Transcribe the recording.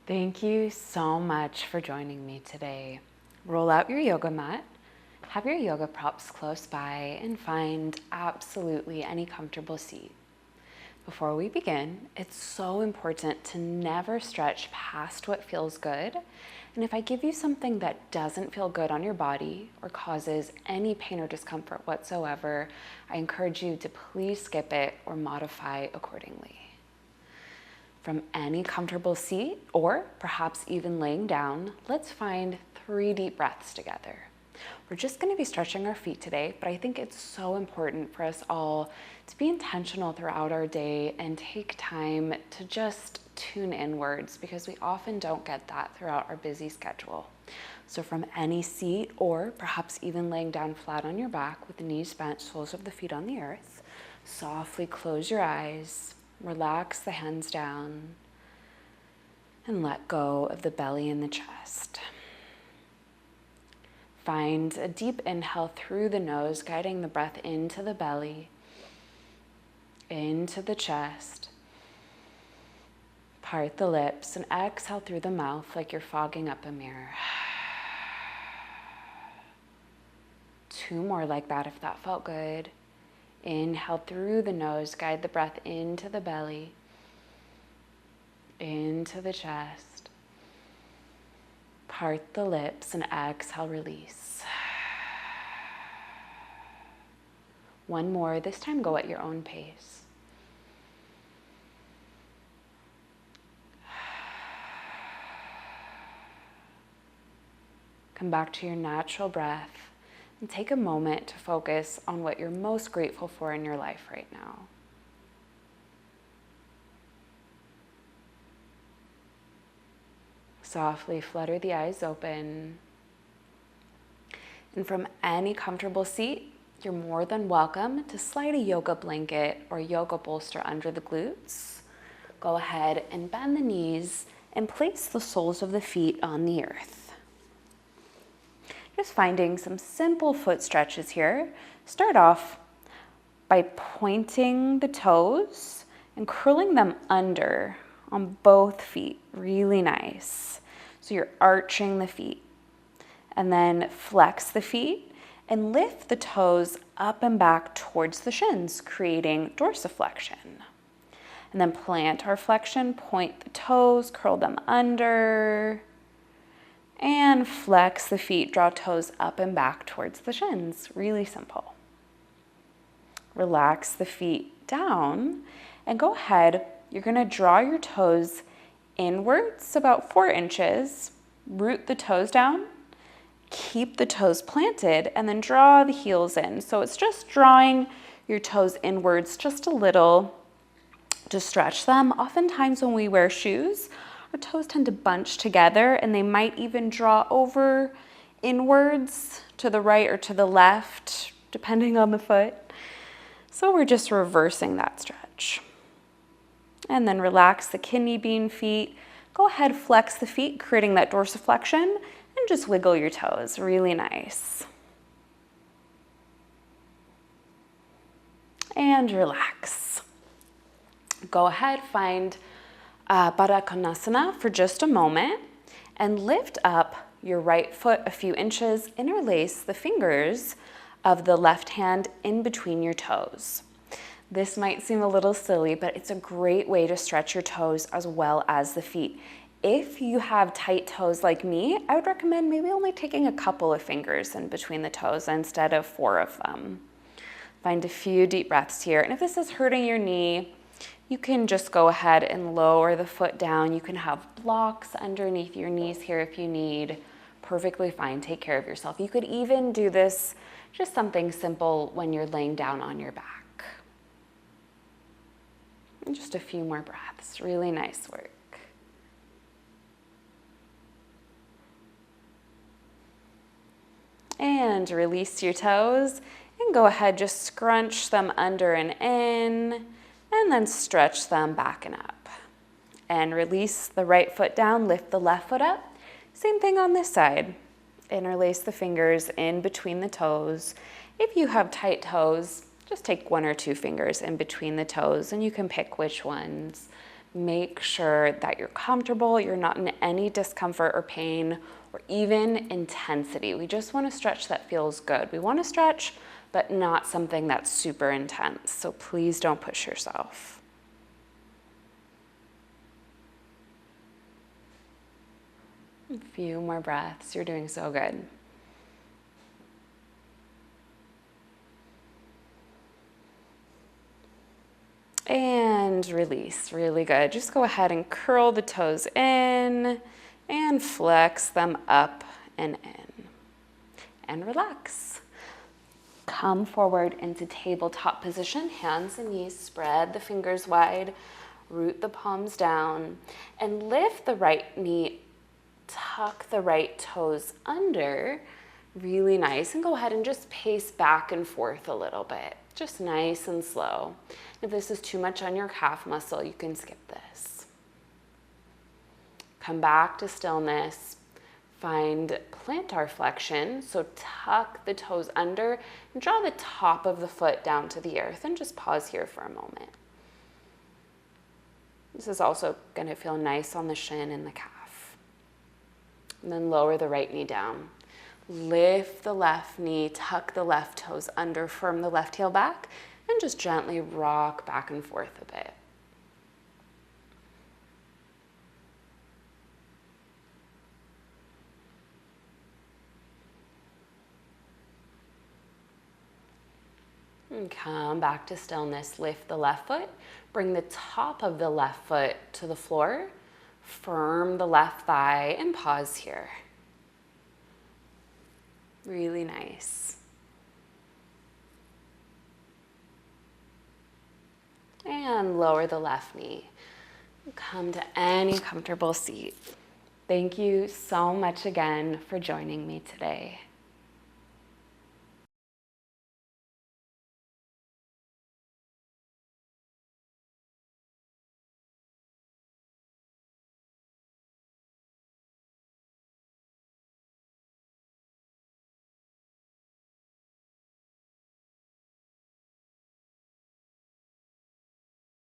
Thank you so much for joining me today. Roll out your yoga mat, have your yoga props close by, and find absolutely any comfortable seat. Before we begin, it's so important to never stretch past what feels good. And if I give you something that doesn't feel good on your body or causes any pain or discomfort whatsoever, I encourage you to please skip it or modify accordingly. From any comfortable seat, or perhaps even laying down, let's find 3 deep breaths together. We're just going to be stretching our feet today, but I think it's so important for us all to be intentional throughout our day and take time to just tune inwards, because we often don't get that throughout our busy schedule. So from any seat, or perhaps even laying down flat on your back with the knees bent, soles of the feet on the earth, softly close your eyes. Relax the hands down and let go of the belly and the chest. Find a deep inhale through the nose, guiding the breath into the belly, into the chest. Part the lips and exhale through the mouth like you're fogging up a mirror. 2 more like that if that felt good. Inhale through the nose, guide the breath into the belly, into the chest. Part the lips and exhale, release. 1 more, this time go at your own pace. Come back to your natural breath. And take a moment to focus on what you're most grateful for in your life right now. Softly flutter the eyes open. And from any comfortable seat, you're more than welcome to slide a yoga blanket or yoga bolster under the glutes. Go ahead and bend the knees and place the soles of the feet on the earth. Just finding some simple foot stretches here. Start off by pointing the toes and curling them under on both feet. Really nice. So you're arching the feet. And then flex the feet and lift the toes up and back towards the shins, creating dorsiflexion. And then plantar flexion, point the toes, curl them under. And flex the feet, draw toes up and back towards the shins. Really simple. Relax the feet down and go ahead. You're going to draw your toes inwards about 4 inches. Root the toes down. Keep the toes planted and then draw the heels in. So it's just drawing your toes inwards just a little to stretch them. Oftentimes when we wear shoes, our toes tend to bunch together and they might even draw over inwards to the right or to the left, depending on the foot. So we're just reversing that stretch. And then relax the kidney bean feet. Go ahead, flex the feet, creating that dorsiflexion, and just wiggle your toes. Really nice. And relax. Go ahead, find Baddha Konasana for just a moment and lift up your right foot a few inches. Interlace the fingers of the left hand in between your toes. This might seem a little silly, but it's a great way to stretch your toes as well as the feet. If you have tight toes like me, I would recommend maybe only taking a couple of fingers in between the toes instead of 4 of them. Find a few deep breaths here. And if this is hurting your knee, you can just go ahead and lower the foot down. You can have blocks underneath your knees here if you need. Perfectly fine. Take care of yourself. You could even do this, just something simple, when you're laying down on your back. And just a few more breaths. Really nice work. And release your toes and go ahead, just scrunch them under and in. And then stretch them back and up. And release the right foot down, lift the left foot up. Same thing on this side. Interlace the fingers in between the toes. If you have tight toes, just take 1 or 2 fingers in between the toes and you can pick which ones Make sure that you're comfortable, you're not in any discomfort or pain or even intensity. We just want to stretch that feels good. We want to stretch, but not something that's super intense. So please don't push yourself. A few more breaths. You're doing so good. And release, really good. Just go ahead and curl the toes in and flex them up and in. And relax. Come forward into tabletop position, hands and knees spread, the fingers wide, root the palms down, and lift the right knee, tuck the right toes under, really nice, and go ahead and just pace back and forth a little bit, just nice and slow. If this is too much on your calf muscle, you can skip this. Come back to stillness. Find plantar flexion, so tuck the toes under and draw the top of the foot down to the earth, and just pause here for a moment. This is also going to feel nice on the shin and the calf. And then lower the right knee down. Lift the left knee, tuck the left toes under, firm the left heel back, and just gently rock back and forth a bit. And come back to stillness. Lift the left foot, bring the top of the left foot to the floor, firm the left thigh, and pause here. Really nice. And lower the left knee. Come to any comfortable seat. Thank you so much again for joining me today.